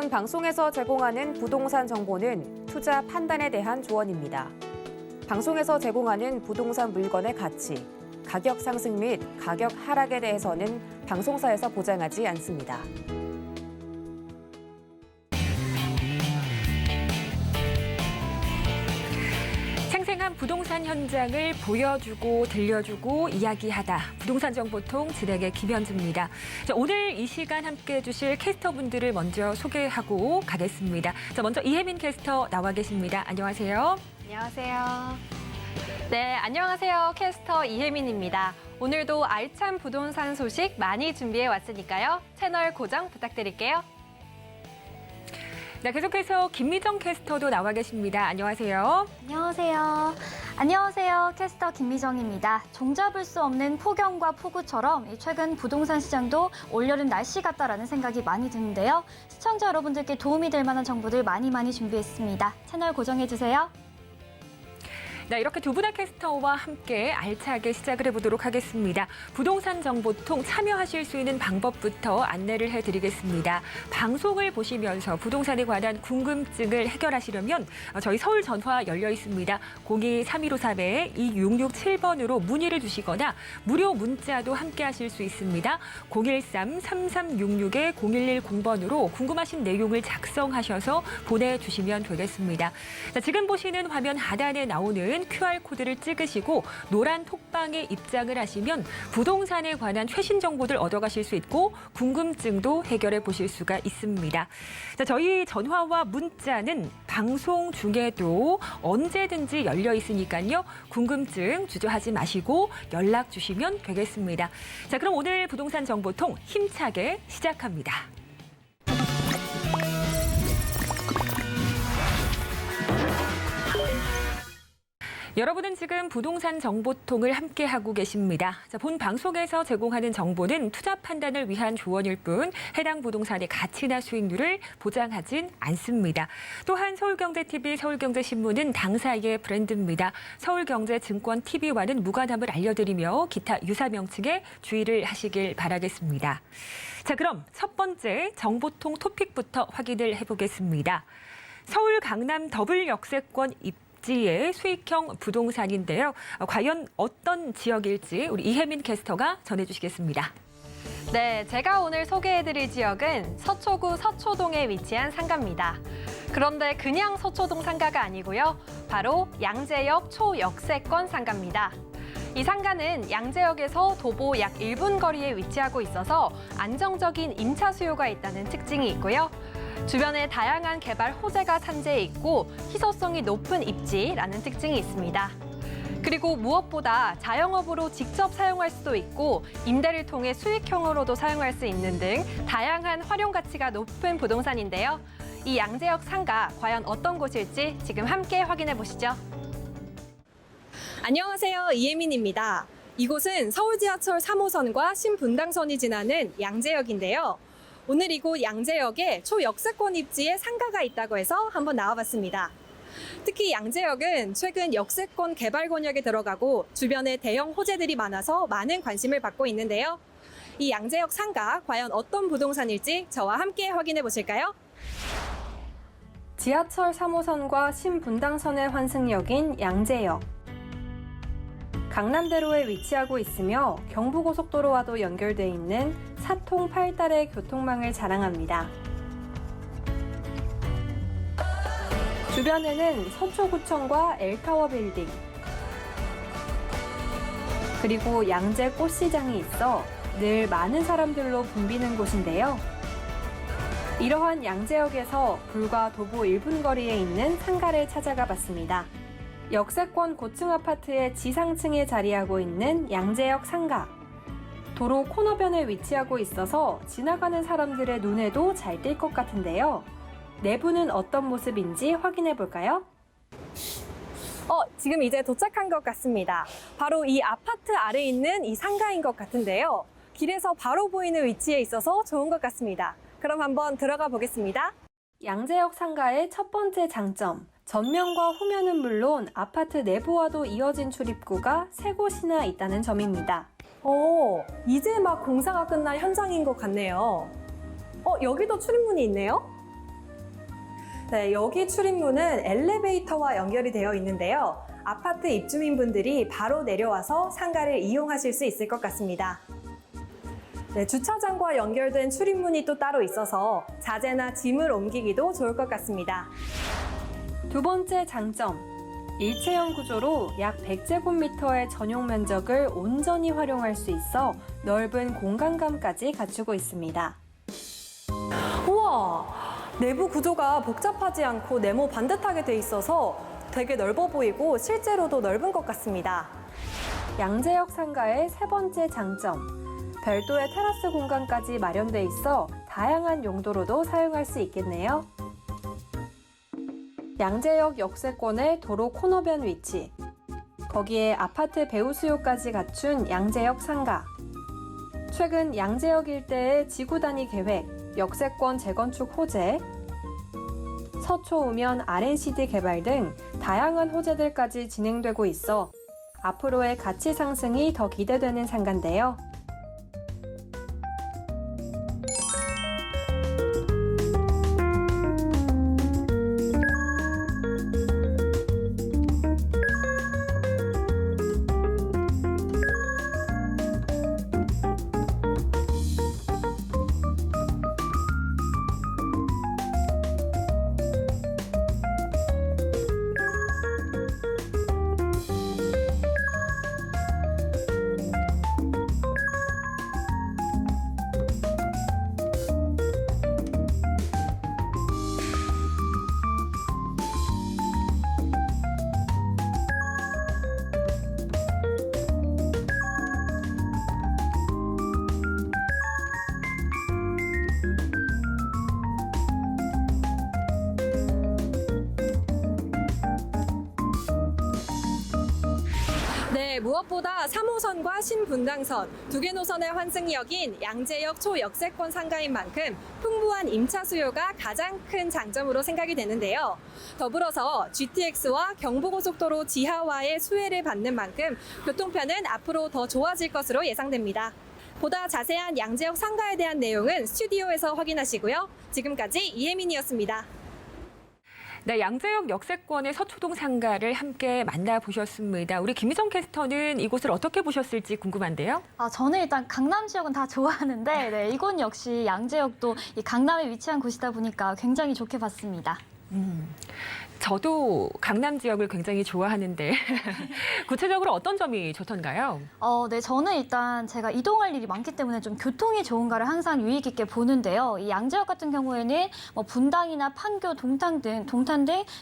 본 방송에서 제공하는 부동산 정보는 투자 판단에 대한 조언입니다. 방송에서 제공하는 부동산 물건의 가치, 가격 상승 및 가격 하락에 대해서는 방송사에서 보장하지 않습니다. 생생한 부동산 현장을 보여주고 들려주고 이야기하다. 부동산 정보통 진행의 김현주입니다. 오늘 이 시간 함께해 주실 캐스터분들을 먼저 소개하고 가겠습니다. 먼저 이혜민 캐스터 나와 계십니다. 안녕하세요. 안녕하세요. 네, 안녕하세요. 캐스터 이혜민입니다. 오늘도 알찬 부동산 소식 많이 준비해 왔으니까요. 채널 고정 부탁드릴게요. 네, 계속해서 김미정 캐스터도 나와 계십니다. 안녕하세요. 안녕하세요. 안녕하세요. 캐스터 김미정입니다. 종잡을 수 없는 폭염과 폭우처럼 최근 부동산 시장도 올여름 날씨 같다라는 생각이 많이 드는데요. 시청자 여러분들께 도움이 될 만한 정보들 많이 준비했습니다. 채널 고정해주세요. 네, 이렇게 두 분의 캐스터와 함께 알차게 시작을 해보도록 하겠습니다. 부동산 정보통 참여하실 수 있는 방법부터 안내를 해드리겠습니다. 방송을 보시면서 부동산에 관한 궁금증을 해결하시려면 저희 서울 전화 열려 있습니다. 02-3153-2667번으로 문의를 주시거나 무료 문자도 함께 하실 수 있습니다. 013-3366-0110번으로 궁금하신 내용을 작성하셔서 보내주시면 되겠습니다. 자, 지금 보시는 화면 하단에 나오는 QR코드를 찍으시고 노란 톡방에 입장을 하시면 부동산에 관한 최신 정보들 얻어가실 수 있고 궁금증도 해결해 보실 수가 있습니다. 자, 저희 전화와 문자는 방송 중에도 언제든지 열려 있으니까요. 궁금증 주저하지 마시고 연락 주시면 되겠습니다. 자, 그럼 오늘 부동산 정보통 힘차게 시작합니다. 여러분은 지금 부동산 정보통을 함께하고 계십니다. 자, 본 방송에서 제공하는 정보는 투자 판단을 위한 조언일 뿐 해당 부동산의 가치나 수익률을 보장하진 않습니다. 또한 서울경제TV, 서울경제신문은 당사의 브랜드입니다. 서울경제증권TV와는 무관함을 알려드리며 기타 유사 명칭에 주의를 하시길 바라겠습니다. 자, 그럼 첫 번째 정보통 토픽부터 확인을 해보겠습니다. 서울 강남 더블 역세권 지의 수익형 부동산인데요. 과연 어떤 지역일지 우리 이혜민 캐스터가 전해주시겠습니다. 네, 제가 오늘 소개해드릴 지역은 서초구 서초동에 위치한 상가입니다. 그런데 그냥 서초동 상가가 아니고요. 바로 양재역 초역세권 상가입니다. 이 상가는 양재역에서 도보 약 1분 거리에 위치하고 있어서 안정적인 임차 수요가 있다는 특징이 있고요. 주변에 다양한 개발 호재가 산재해 있고 희소성이 높은 입지라는 특징이 있습니다. 그리고 무엇보다 자영업으로 직접 사용할 수도 있고 임대를 통해 수익형으로도 사용할 수 있는 등 다양한 활용 가치가 높은 부동산인데요. 이 양재역 상가 과연 어떤 곳일지 지금 함께 확인해 보시죠. 안녕하세요. 이혜민입니다. 이곳은 서울 지하철 3호선과 신분당선이 지나는 양재역인데요. 오늘 이곳 양재역에 초역세권 입지에 상가가 있다고 해서 한번 나와봤습니다. 특히 양재역은 최근 역세권 개발 권역에 들어가고 주변에 대형 호재들이 많아서 많은 관심을 받고 있는데요. 이 양재역 상가 과연 어떤 부동산일지 저와 함께 확인해 보실까요? 지하철 3호선과 신분당선의 환승역인 양재역. 강남대로에 위치하고 있으며 경부고속도로와도 연결돼 있는 사통 8달의 교통망을 자랑합니다. 주변에는 서초구청과 엘타워 빌딩, 그리고 양재 꽃시장이 있어 늘 많은 사람들로 붐비는 곳인데요. 이러한 양재역에서 불과 도보 1분 거리에 있는 상가를 찾아가 봤습니다. 역세권 고층 아파트의 지상층에 자리하고 있는 양재역 상가. 도로 코너변에 위치하고 있어서 지나가는 사람들의 눈에도 잘 띌 것 같은데요. 내부는 어떤 모습인지 확인해 볼까요? 지금 이제 도착한 것 같습니다. 바로 이 아파트 아래에 있는 이 상가인 것 같은데요. 길에서 바로 보이는 위치에 있어서 좋은 것 같습니다. 그럼 한번 들어가 보겠습니다. 양재역 상가의 첫 번째 장점. 전면과 후면은 물론 아파트 내부와도 이어진 출입구가 3곳이나 있다는 점입니다. 이제 막 공사가 끝난 현장인 것 같네요. 여기도 출입문이 있네요? 네, 여기 출입문은 엘리베이터와 연결이 되어 있는데요. 아파트 입주민분들이 바로 내려와서 상가를 이용하실 수 있을 것 같습니다. 네, 주차장과 연결된 출입문이 또 따로 있어서 자재나 짐을 옮기기도 좋을 것 같습니다. 두 번째 장점, 일체형 구조로 약 100제곱미터의 전용 면적을 온전히 활용할 수 있어 넓은 공간감까지 갖추고 있습니다. 우와! 내부 구조가 복잡하지 않고 네모 반듯하게 돼 있어서 되게 넓어 보이고 실제로도 넓은 것 같습니다. 양재역 상가의 세 번째 장점, 별도의 테라스 공간까지 마련돼 있어 다양한 용도로도 사용할 수 있겠네요. 양재역 역세권의 도로 코너변 위치, 거기에 아파트 배후 수요까지 갖춘 양재역 상가. 최근 양재역 일대의 지구 단위 계획, 역세권 재건축 호재, 서초 우면 R&CD 개발 등 다양한 호재들까지 진행되고 있어 앞으로의 가치 상승이 더 기대되는 상가인데요. 네, 무엇보다 3호선과 신분당선 두 개 노선의 환승역인 양재역 초역세권 상가인 만큼 풍부한 임차 수요가 가장 큰 장점으로 생각이 되는데요. 더불어서 GTX와 경부고속도로 지하화의 수혜를 받는 만큼 교통편은 앞으로 더 좋아질 것으로 예상됩니다. 보다 자세한 양재역 상가에 대한 내용은 스튜디오에서 확인하시고요. 지금까지 이혜민이었습니다. 네, 양재역 역세권의 서초동 상가를 함께 만나보셨습니다. 우리 김미정 캐스터는 이곳을 어떻게 보셨을지 궁금한데요. 저는 일단 강남 지역은 다 좋아하는데 네, 이곳 역시 양재역도 이 강남에 위치한 곳이다 보니까 굉장히 좋게 봤습니다. 저도 강남 지역을 굉장히 좋아하는데 구체적으로 어떤 점이 좋던가요? 네, 저는 일단 제가 이동할 일이 많기 때문에 좀 교통이 좋은가를 항상 유의 깊게 보는데요. 이 양재역 같은 경우에는 뭐 분당이나 판교, 동탄 등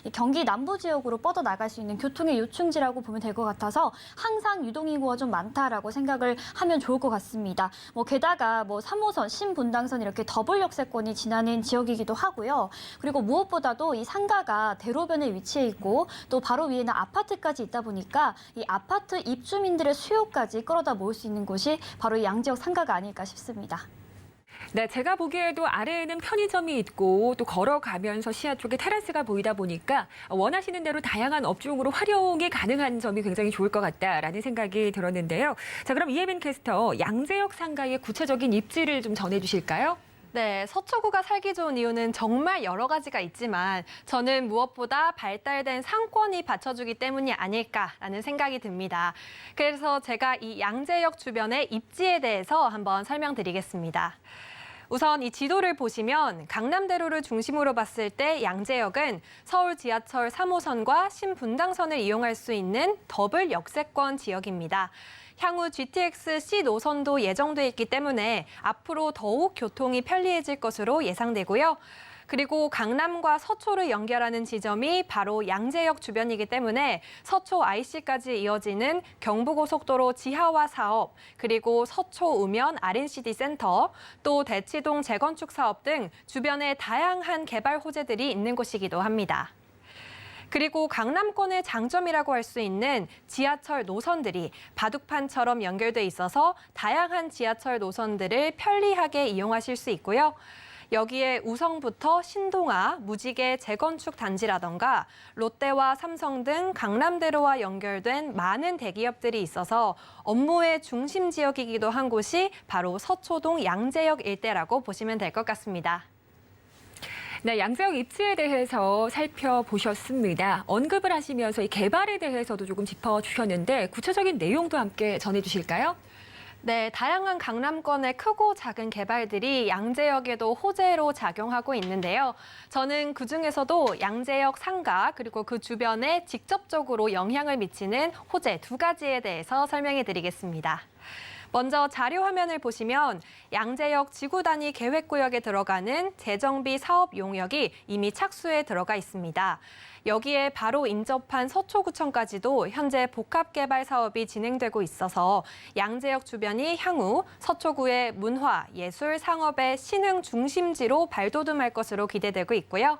이 경기 남부 지역으로 뻗어 나갈 수 있는 교통의 요충지라고 보면 될 것 같아서 항상 유동인구가 좀 많다라고 생각을 하면 좋을 것 같습니다. 뭐 게다가 뭐 3호선, 신분당선 이렇게 더블 역세권이 지나는 지역이기도 하고요. 그리고 무엇보다도 이 상가가 대로변에 위치해 있고 또 바로 위에는 아파트까지 있다 보니까 이 아파트 입주민들의 수요까지 끌어다 모을 수 있는 곳이 바로 이 양재역 상가가 아닐까 싶습니다. 네, 제가 보기에도 아래에는 편의점이 있고 또 걸어가면서 시야 쪽에 테라스가 보이다 보니까 원하시는 대로 다양한 업종으로 활용이 가능한 점이 굉장히 좋을 것 같다라는 생각이 들었는데요. 자, 그럼 이혜민 캐스터, 양재역 상가의 구체적인 입지를 좀 전해주실까요? 네, 서초구가 살기 좋은 이유는 정말 여러 가지가 있지만 저는 무엇보다 발달된 상권이 받쳐주기 때문이 아닐까라는 생각이 듭니다. 그래서 제가 이 양재역 주변의 입지에 대해서 한번 설명드리겠습니다. 우선 이 지도를 보시면 강남대로를 중심으로 봤을 때 양재역은 서울 지하철 3호선과 신분당선을 이용할 수 있는 더블 역세권 지역입니다. 향후 GTX C 노선도 예정돼 있기 때문에 앞으로 더욱 교통이 편리해질 것으로 예상되고요. 그리고 강남과 서초를 연결하는 지점이 바로 양재역 주변이기 때문에 서초 IC까지 이어지는 경부고속도로 지하화 사업, 그리고 서초 우면 R&CD 센터, 또 대치동 재건축 사업 등 주변에 다양한 개발 호재들이 있는 곳이기도 합니다. 그리고 강남권의 장점이라고 할 수 있는 지하철 노선들이 바둑판처럼 연결돼 있어서 다양한 지하철 노선들을 편리하게 이용하실 수 있고요. 여기에 우성부터 신동아, 무지개 재건축 단지라던가 롯데와 삼성 등 강남대로와 연결된 많은 대기업들이 있어서 업무의 중심 지역이기도 한 곳이 바로 서초동 양재역 일대라고 보시면 될 것 같습니다. 네, 양재역 입지에 대해서 살펴보셨습니다. 언급을 하시면서 이 개발에 대해서도 조금 짚어주셨는데 구체적인 내용도 함께 전해주실까요? 네, 다양한 강남권의 크고 작은 개발들이 양재역에도 호재로 작용하고 있는데요. 저는 그중에서도 양재역 상가 그리고 그 주변에 직접적으로 영향을 미치는 호재 2가지에 대해서 설명해 드리겠습니다. 먼저 자료 화면을 보시면 양재역 지구 단위 계획구역에 들어가는 재정비 사업 용역이 이미 착수에 들어가 있습니다. 여기에 바로 인접한 서초구청까지도 현재 복합개발 사업이 진행되고 있어서 양재역 주변이 향후 서초구의 문화, 예술, 상업의 신흥 중심지로 발돋움할 것으로 기대되고 있고요.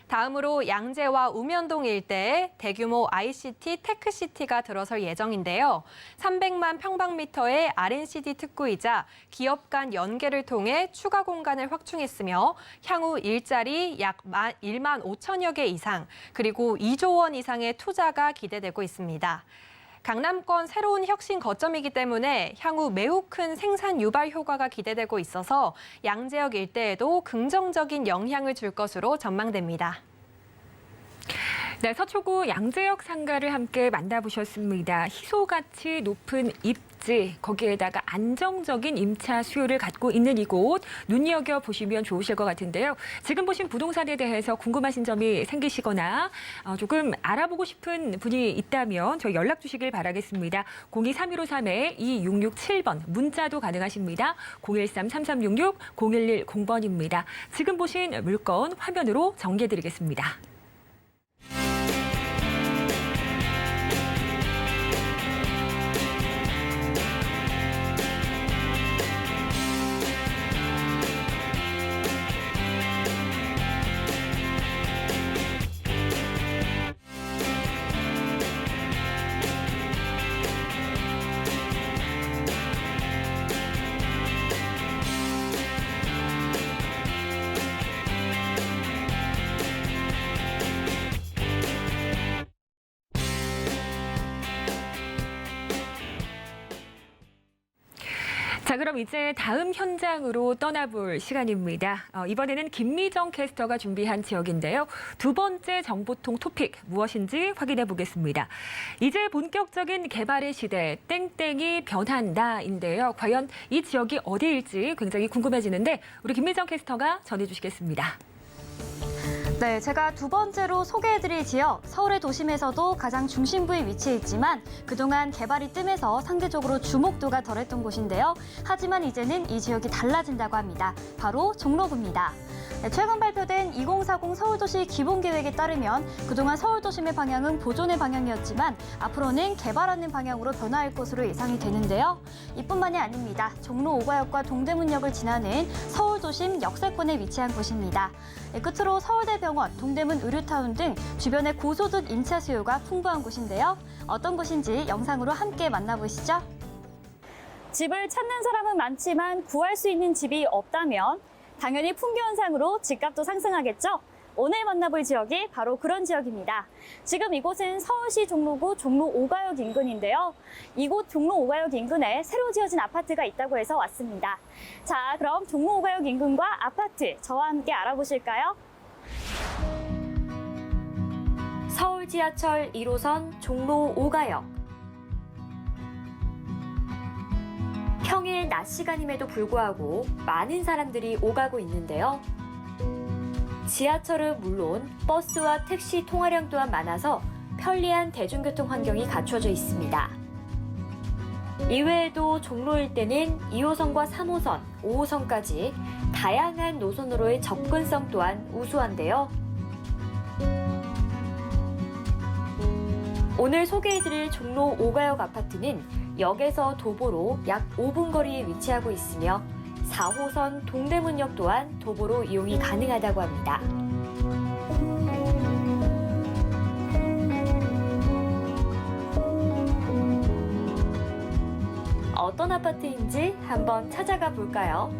다음으로 양재와 우면동 일대에 대규모 ICT 테크시티가 들어설 예정인데요. 300만 평방미터의 R&CD 특구이자 기업 간 연계를 통해 추가 공간을 확충했으며 향후 일자리 약 1만 5천여 개 이상 그리고 2조 원 이상의 투자가 기대되고 있습니다. 강남권 새로운 혁신 거점이기 때문에 향후 매우 큰 생산 유발 효과가 기대되고 있어서 양재역 일대에도 긍정적인 영향을 줄 것으로 전망됩니다. 네, 서초구 양재역 상가를 함께 만나보셨습니다. 희소가치 높은 입지, 거기에다가 안정적인 임차 수요를 갖고 있는 이곳 눈여겨보시면 좋으실 것 같은데요. 지금 보신 부동산에 대해서 궁금하신 점이 생기시거나 조금 알아보고 싶은 분이 있다면 저희 연락 주시길 바라겠습니다. 02-3153-2667번 문자도 가능하십니다. 013-3366-0110번입니다. 지금 보신 물건 화면으로 전개드리겠습니다. 자, 그럼 이제 다음 현장으로 떠나볼 시간입니다. 이번에는 김미정 캐스터가 준비한 지역인데요. 2번째 정보통 토픽 무엇인지 확인해 보겠습니다. 이제 본격적인 개발의 시대, 땡땡이 변한다인데요. 과연 이 지역이 어디일지 굉장히 궁금해지는데 우리 김미정 캐스터가 전해주시겠습니다. 네, 제가 2번째로 소개해드릴 지역, 서울의 도심에서도 가장 중심부에 위치해 있지만 그동안 개발이 뜸해서 상대적으로 주목도가 덜했던 곳인데요. 하지만 이제는 이 지역이 달라진다고 합니다. 바로 종로구입니다. 네, 최근 발표된 2040 서울도시 기본계획에 따르면 그동안 서울도심의 방향은 보존의 방향이었지만 앞으로는 개발하는 방향으로 변화할 것으로 예상이 되는데요. 이뿐만이 아닙니다. 종로 5가역과 동대문역을 지나는 서울도심 역세권에 위치한 곳입니다. 네, 끝으로 서울대병원, 동대문 의료타운 등 주변의 고소득 임차 수요가 풍부한 곳인데요. 어떤 곳인지 영상으로 함께 만나보시죠. 집을 찾는 사람은 많지만 구할 수 있는 집이 없다면 당연히 품귀 현상으로 집값도 상승하겠죠? 오늘 만나볼 지역이 바로 그런 지역입니다. 지금 이곳은 서울시 종로구 종로 5가역 인근인데요. 이곳 종로 5가역 인근에 새로 지어진 아파트가 있다고 해서 왔습니다. 자, 그럼 종로 5가역 인근과 아파트 저와 함께 알아보실까요? 서울 지하철 1호선 종로 5가역. 평일 낮 시간임에도 불구하고 많은 사람들이 오가고 있는데요. 지하철은 물론 버스와 택시 통화량 또한 많아서 편리한 대중교통 환경이 갖춰져 있습니다. 이외에도 종로 일대는 2호선과 3호선, 5호선까지 다양한 노선으로의 접근성 또한 우수한데요. 오늘 소개해드릴 종로 5가역 아파트는 역에서 도보로 약 5분 거리에 위치하고 있으며 4호선 동대문역 또한 도보로 이용이 가능하다고 합니다. 어떤 아파트인지 한번 찾아가 볼까요?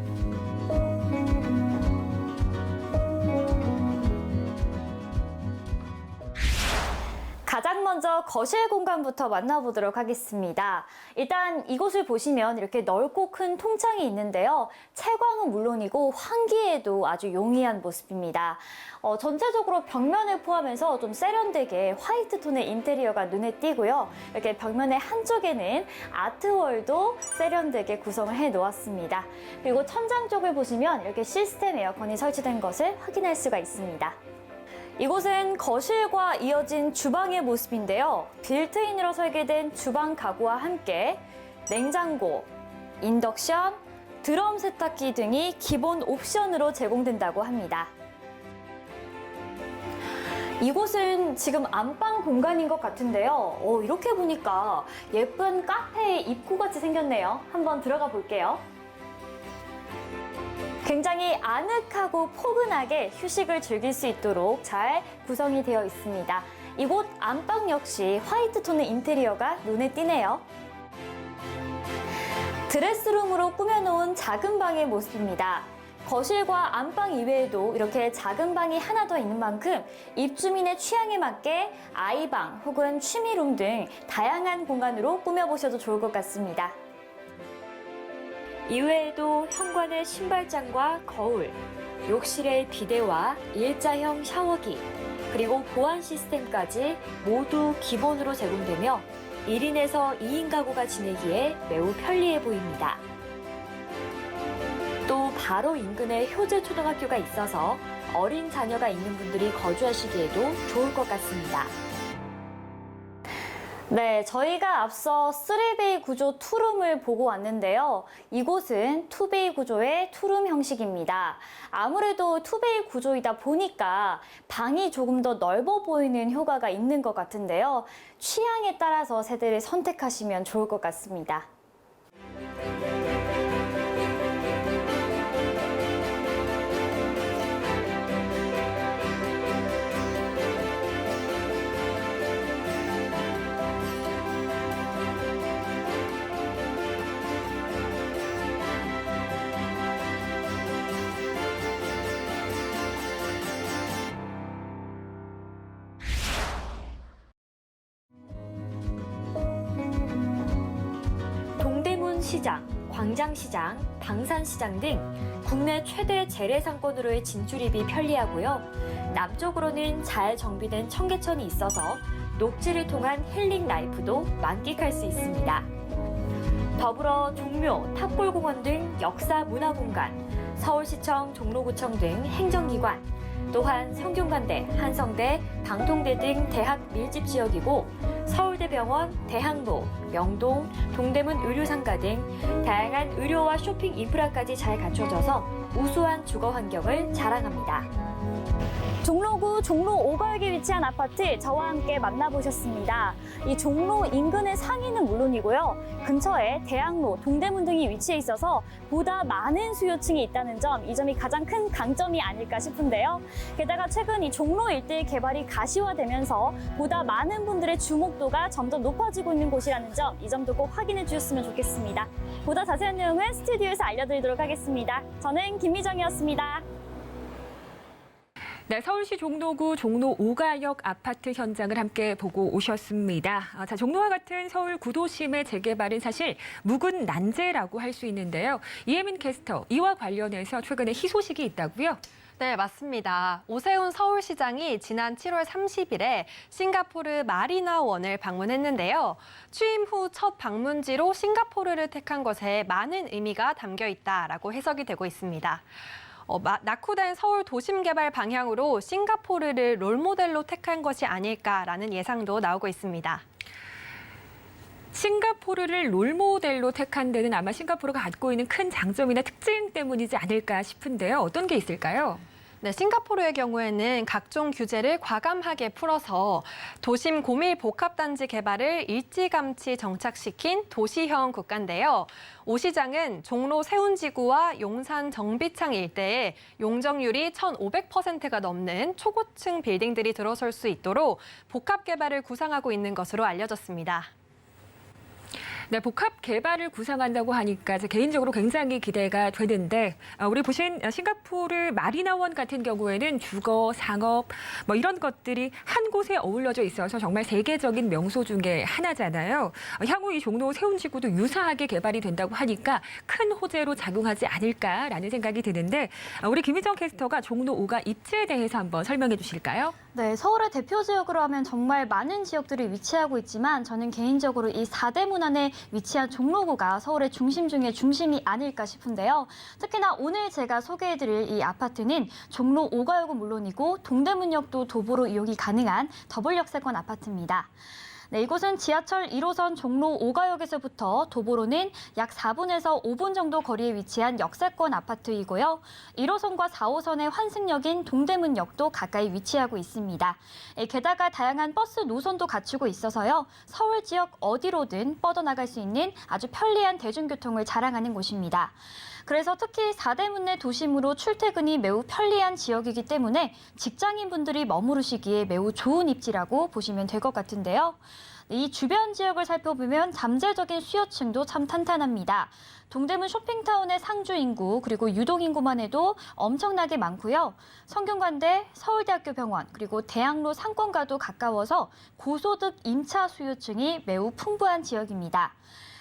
가장 먼저 거실 공간부터 만나보도록 하겠습니다. 일단 이곳을 보시면 이렇게 넓고 큰 통창이 있는데요. 채광은 물론이고 환기에도 아주 용이한 모습입니다. 전체적으로 벽면을 포함해서 좀 세련되게 화이트 톤의 인테리어가 눈에 띄고요. 이렇게 벽면의 한쪽에는 아트월도 세련되게 구성을 해 놓았습니다. 그리고 천장 쪽을 보시면 이렇게 시스템 에어컨이 설치된 것을 확인할 수가 있습니다. 이곳은 거실과 이어진 주방의 모습인데요. 빌트인으로 설계된 주방 가구와 함께 냉장고, 인덕션, 드럼 세탁기 등이 기본 옵션으로 제공된다고 합니다. 이곳은 지금 안방 공간인 것 같은데요. 이렇게 보니까 예쁜 카페의 입구같이 생겼네요. 한번 들어가 볼게요. 굉장히 아늑하고 포근하게 휴식을 즐길 수 있도록 잘 구성이 되어 있습니다. 이곳 안방 역시 화이트 톤의 인테리어가 눈에 띄네요. 드레스룸으로 꾸며놓은 작은 방의 모습입니다. 거실과 안방 이외에도 이렇게 작은 방이 하나 더 있는 만큼 입주민의 취향에 맞게 아이방 혹은 취미룸 등 다양한 공간으로 꾸며보셔도 좋을 것 같습니다. 이외에도 현관의 신발장과 거울, 욕실의 비데와 일자형 샤워기, 그리고 보안 시스템까지 모두 기본으로 제공되며 1인에서 2인 가구가 지내기에 매우 편리해 보입니다. 또 바로 인근에 효재 초등학교가 있어서 어린 자녀가 있는 분들이 거주하시기에도 좋을 것 같습니다. 네, 저희가 앞서 3베이 구조 투룸을 보고 왔는데요. 이곳은 2베이 구조의 투룸 형식입니다. 아무래도 2베이 구조이다 보니까 방이 조금 더 넓어 보이는 효과가 있는 것 같은데요. 취향에 따라서 세대를 선택하시면 좋을 것 같습니다. 시장, 광장시장, 방산시장 등 국내 최대 재래상권으로의 진출입이 편리하고요. 남쪽으로는 잘 정비된 청계천이 있어서 녹지를 통한 힐링 라이프도 만끽할 수 있습니다. 더불어 종묘, 탑골공원 등 역사 문화공간, 서울시청, 종로구청 등 행정기관, 또한 성균관대, 한성대, 방통대 등 대학 밀집 지역이고 서울대병원, 대학로, 명동, 동대문 의료상가 등 다양한 의료와 쇼핑 인프라까지 잘 갖춰져서 우수한 주거 환경을 자랑합니다. 종로구 종로 5가역에 위치한 아파트 저와 함께 만나보셨습니다. 이 종로 인근의 상위는 물론이고요. 근처에 대학로, 동대문 등이 위치해 있어서 보다 많은 수요층이 있다는 점, 이 점이 가장 큰 강점이 아닐까 싶은데요. 게다가 최근 이 종로 일대 개발이 가시화되면서 보다 많은 분들의 주목도가 점점 높아지고 있는 곳이라는 점, 이 점도 꼭 확인해 주셨으면 좋겠습니다. 보다 자세한 내용은 스튜디오에서 알려드리도록 하겠습니다. 저는 김미정이었습니다. 네, 서울시 종로구 종로 5가역 아파트 현장을 함께 보고 오셨습니다. 자, 종로와 같은 서울 구도심의 재개발은 사실 묵은 난제라고 할 수 있는데요. 이혜민 캐스터, 이와 관련해서 최근에 희소식이 있다고요? 네, 맞습니다. 오세훈 서울시장이 지난 7월 30일에 싱가포르 마리나원을 방문했는데요. 취임 후 첫 방문지로 싱가포르를 택한 것에 많은 의미가 담겨 있다라고 해석이 되고 있습니다. 낙후된 서울 도심 개발 방향으로 싱가포르를 롤모델로 택한 것이 아닐까라는 예상도 나오고 있습니다. 싱가포르를 롤모델로 택한 데는 아마 싱가포르가 갖고 있는 큰 장점이나 특징 때문이지 않을까 싶은데요. 어떤 게 있을까요? 네, 싱가포르의 경우에는 각종 규제를 과감하게 풀어서 도심 고밀 복합단지 개발을 일찌감치 정착시킨 도시형 국가인데요. 오 시장은 종로 세운지구와 용산 정비창 일대에 용적률이 1,500%가 넘는 초고층 빌딩들이 들어설 수 있도록 복합 개발을 구상하고 있는 것으로 알려졌습니다. 네, 복합 개발을 구상한다고 하니까 개인적으로 굉장히 기대가 되는데 우리 보신 싱가포르 마리나원 같은 경우에는 주거, 상업 뭐 이런 것들이 한 곳에 어울려져 있어서 정말 세계적인 명소 중에 하나잖아요. 향후 이 종로 세운지구도 유사하게 개발이 된다고 하니까 큰 호재로 작용하지 않을까라는 생각이 드는데 우리 김희정 캐스터가 종로 5가 입지에 대해서 한번 설명해 주실까요? 네, 서울의 대표 지역으로 하면 정말 많은 지역들이 위치하고 있지만 저는 개인적으로 이 4대문 안에 위치한 종로구가 서울의 중심 중에 중심이 아닐까 싶은데요. 특히나 오늘 제가 소개해드릴 이 아파트는 종로 5가역은 물론이고 동대문역도 도보로 이용이 가능한 더블 역세권 아파트입니다. 네, 이곳은 지하철 1호선 종로 5가역에서부터 도보로는 약 4분에서 5분 정도 거리에 위치한 역세권 아파트이고요. 1호선과 4호선의 환승역인 동대문역도 가까이 위치하고 있습니다. 게다가 다양한 버스 노선도 갖추고 있어서요. 서울 지역 어디로든 뻗어나갈 수 있는 아주 편리한 대중교통을 자랑하는 곳입니다. 그래서 특히 4대문 내 도심으로 출퇴근이 매우 편리한 지역이기 때문에 직장인분들이 머무르시기에 매우 좋은 입지라고 보시면 될 것 같은데요. 이 주변 지역을 살펴보면 잠재적인 수요층도 참 탄탄합니다. 동대문 쇼핑타운의 상주 인구 그리고 유동 인구만 해도 엄청나게 많고요. 성균관대, 서울대학교 병원 그리고 대학로 상권과도 가까워서 고소득 임차 수요층이 매우 풍부한 지역입니다.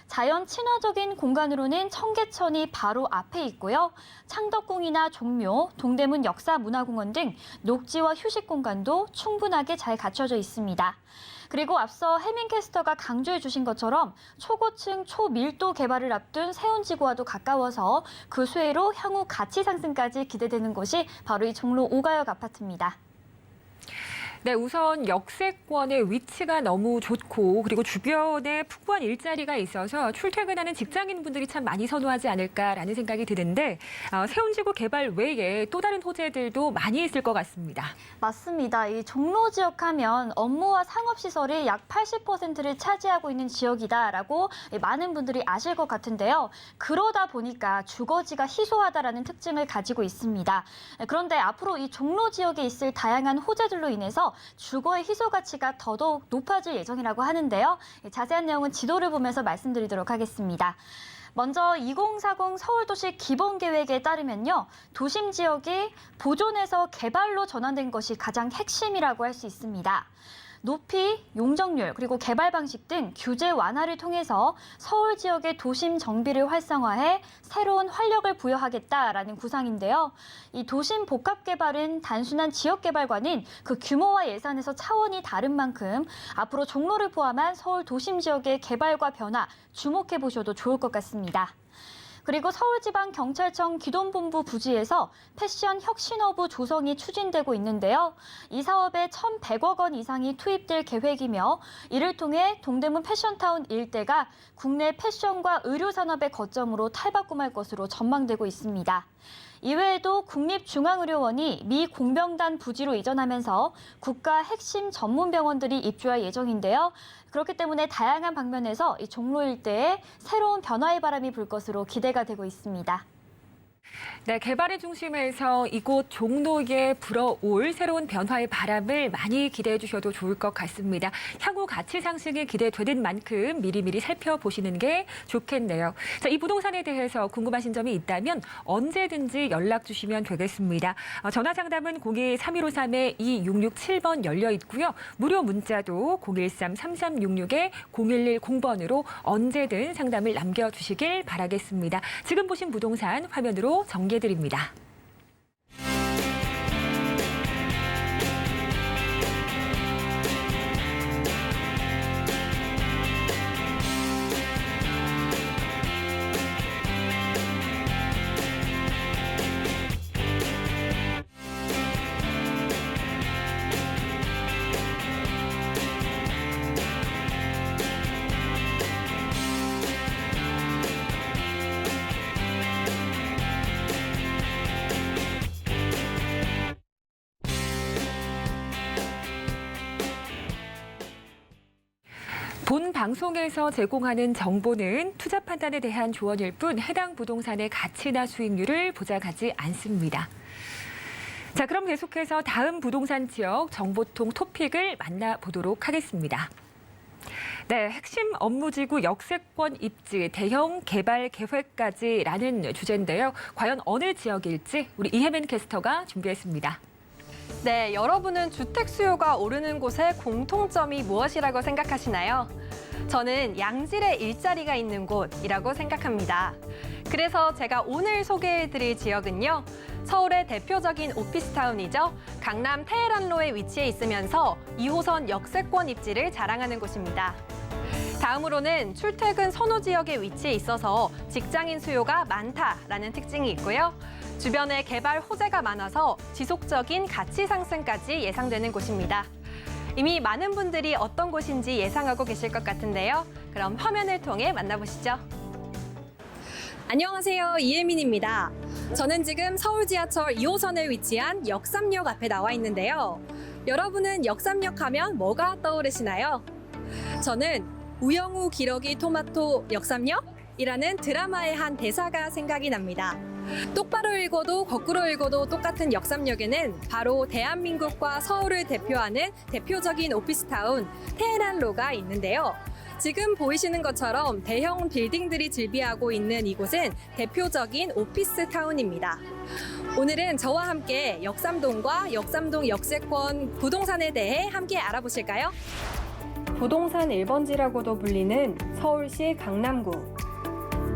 자연 친화적인 공간으로는 청계천이 바로 앞에 있고요. 창덕궁이나 종묘, 동대문 역사문화공원 등 녹지와 휴식 공간도 충분하게 잘 갖춰져 있습니다. 그리고 앞서 혜민 캐스터가 강조해 주신 것처럼 초고층 초밀도 개발을 앞둔 세운지구와도 가까워서 그 수혜로 향후 가치 상승까지 기대되는 곳이 바로 이 종로 5가역 아파트입니다. 네, 우선 역세권의 위치가 너무 좋고 그리고 주변에 풍부한 일자리가 있어서 출퇴근하는 직장인분들이 참 많이 선호하지 않을까라는 생각이 드는데 세운지구 개발 외에 또 다른 호재들도 많이 있을 것 같습니다. 맞습니다. 이 종로 지역 하면 업무와 상업시설이 약 80%를 차지하고 있는 지역이다라고 많은 분들이 아실 것 같은데요. 그러다 보니까 주거지가 희소하다라는 특징을 가지고 있습니다. 그런데 앞으로 이 종로 지역에 있을 다양한 호재들로 인해서 주거의 희소 가치가 더더욱 높아질 예정이라고 하는데요. 자세한 내용은 지도를 보면서 말씀드리도록 하겠습니다. 먼저 2040 서울도시 기본계획에 따르면요. 도심 지역이 보존에서 개발로 전환된 것이 가장 핵심이라고 할 수 있습니다. 높이, 용적률, 그리고 개발 방식 등 규제 완화를 통해서 서울 지역의 도심 정비를 활성화해 새로운 활력을 부여하겠다라는 구상인데요. 이 도심 복합 개발은 단순한 지역 개발과는 그 규모와 예산에서 차원이 다른 만큼 앞으로 종로를 포함한 서울 도심 지역의 개발과 변화 주목해 보셔도 좋을 것 같습니다. 그리고 서울지방경찰청 기동본부 부지에서 패션 혁신허브 조성이 추진되고 있는데요. 이 사업에 1,100억 원 이상이 투입될 계획이며 이를 통해 동대문 패션타운 일대가 국내 패션과 의료산업의 거점으로 탈바꿈할 것으로 전망되고 있습니다. 이외에도 국립중앙의료원이 미 공병단 부지로 이전하면서 국가 핵심 전문병원들이 입주할 예정인데요. 그렇기 때문에 다양한 방면에서 이 종로 일대에 새로운 변화의 바람이 불 것으로 기대가 되고 있습니다. 네, 개발의 중심에서 이곳 종로에 불어올 새로운 변화의 바람을 많이 기대해 주셔도 좋을 것 같습니다. 향후 가치 상승이 기대되는 만큼 미리미리 살펴보시는 게 좋겠네요. 자, 이 부동산에 대해서 궁금하신 점이 있다면 언제든지 연락 주시면 되겠습니다. 전화 상담은 02-3153-2667번 열려 있고요. 무료 문자도 013-3366-0110번으로 언제든 상담을 남겨주시길 바라겠습니다. 지금 보신 부동산 화면으로 정리해드립니다. 본 방송에서 제공하는 정보는 투자 판단에 대한 조언일 뿐 해당 부동산의 가치나 수익률을 보장하지 않습니다. 자, 그럼 계속해서 다음 부동산 지역 정보통 토픽을 만나보도록 하겠습니다. 네, 핵심 업무지구 역세권 입지, 대형 개발 계획까지라는 주제인데요. 과연 어느 지역일지 우리 이혜민 캐스터가 준비했습니다. 네, 여러분은 주택 수요가 오르는 곳의 공통점이 무엇이라고 생각하시나요? 저는 양질의 일자리가 있는 곳이라고 생각합니다. 그래서 제가 오늘 소개해드릴 지역은요. 서울의 대표적인 오피스타운이죠. 강남 테헤란로에 위치해 있으면서 2호선 역세권 입지를 자랑하는 곳입니다. 다음으로는 출퇴근 선호 지역에 위치해 있어서 직장인 수요가 많다라는 특징이 있고요. 주변에 개발 호재가 많아서 지속적인 가치 상승까지 예상되는 곳입니다. 이미 많은 분들이 어떤 곳인지 예상하고 계실 것 같은데요. 그럼 화면을 통해 만나보시죠. 안녕하세요. 이혜민입니다. 저는 지금 서울 지하철 2호선에 위치한 역삼역 앞에 나와 있는데요. 여러분은 역삼역 하면 뭐가 떠오르시나요? 저는 우영우 기러기 토마토 역삼역이라는 드라마의 한 대사가 생각이 납니다. 똑바로 읽어도 거꾸로 읽어도 똑같은 역삼역에는 바로 대한민국과 서울을 대표하는 대표적인 오피스타운 테헤란로가 있는데요. 지금 보이시는 것처럼 대형 빌딩들이 즐비하고 있는 이곳은 대표적인 오피스 타운입니다. 오늘은 저와 함께 역삼동과 역삼동 역세권 부동산에 대해 함께 알아보실까요? 부동산 1번지라고도 불리는 서울시 강남구.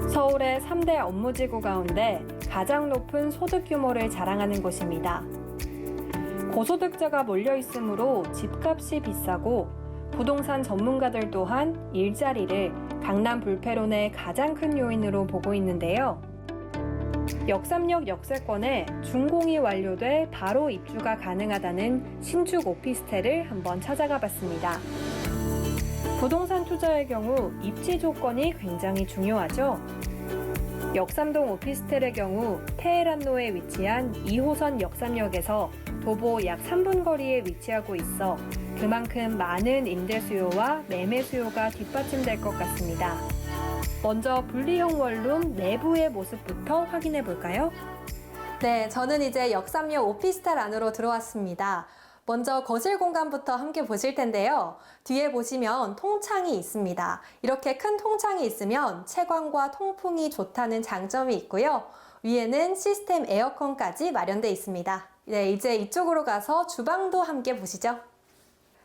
서울의 3대 업무지구 가운데 가장 높은 소득 규모를 자랑하는 곳입니다. 고소득자가 몰려 있으므로 집값이 비싸고 부동산 전문가들 또한 일자리를 강남 불패론의 가장 큰 요인으로 보고 있는데요. 역삼역 역세권에 준공이 완료돼 바로 입주가 가능하다는 신축 오피스텔을 한번 찾아가 봤습니다. 부동산 투자의 경우 입지 조건이 굉장히 중요하죠. 역삼동 오피스텔의 경우 테헤란로에 위치한 2호선 역삼역에서 도보 약 3분 거리에 위치하고 있어 그만큼 많은 임대 수요와 매매 수요가 뒷받침될 것 같습니다. 먼저 분리형 원룸 내부의 모습부터 확인해 볼까요? 네, 저는 이제 역삼역 오피스텔 안으로 들어왔습니다. 먼저 거실 공간부터 함께 보실 텐데요. 뒤에 보시면 통창이 있습니다. 이렇게 큰 통창이 있으면 채광과 통풍이 좋다는 장점이 있고요. 위에는 시스템 에어컨까지 마련되어 있습니다. 네, 이제 이쪽으로 가서 주방도 함께 보시죠.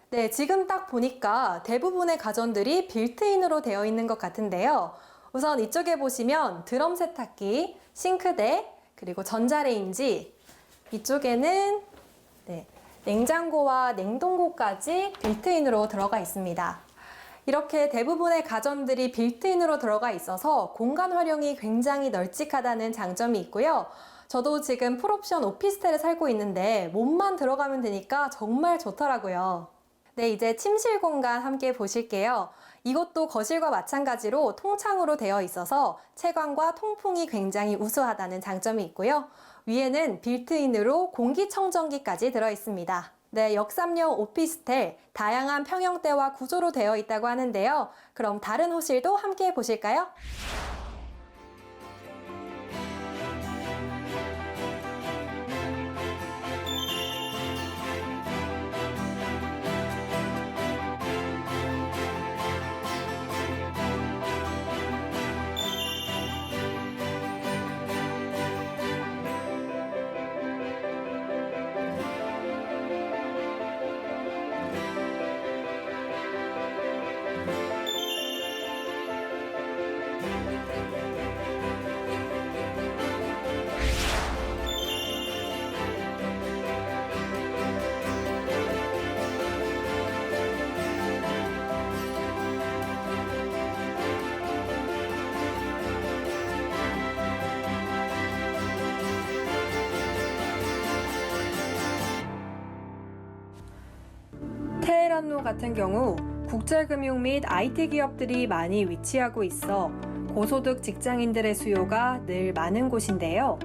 네, 지금 딱 보니까 대부분의 가전들이 빌트인으로 되어 있는 것 같은데요. 우선 이쪽에 보시면 드럼 세탁기, 싱크대, 그리고 전자레인지, 이쪽에는 냉장고와 냉동고까지 빌트인으로 들어가 있습니다. 이렇게 대부분의 가전들이 빌트인으로 들어가 있어서 공간 활용이 굉장히 널찍하다는 장점이 있고요. 저도 지금 풀옵션 오피스텔에 살고 있는데 몸만 들어가면 되니까 정말 좋더라고요. 네, 이제 침실 공간 함께 보실게요. 이것도 거실과 마찬가지로 통창으로 되어 있어서 채광과 통풍이 굉장히 우수하다는 장점이 있고요. 위에는 빌트인으로 공기청정기까지 들어 있습니다. 네, 역삼역 오피스텔 다양한 평형대와 구조로 되어 있다고 하는데요. 그럼 다른 호실도 함께 보실까요? 테헤란로 같은 경우 국제금융 및 IT 기업들이 많이 위치하고 있어 고소득 직장인들의 수요가 늘 많은 곳인데요.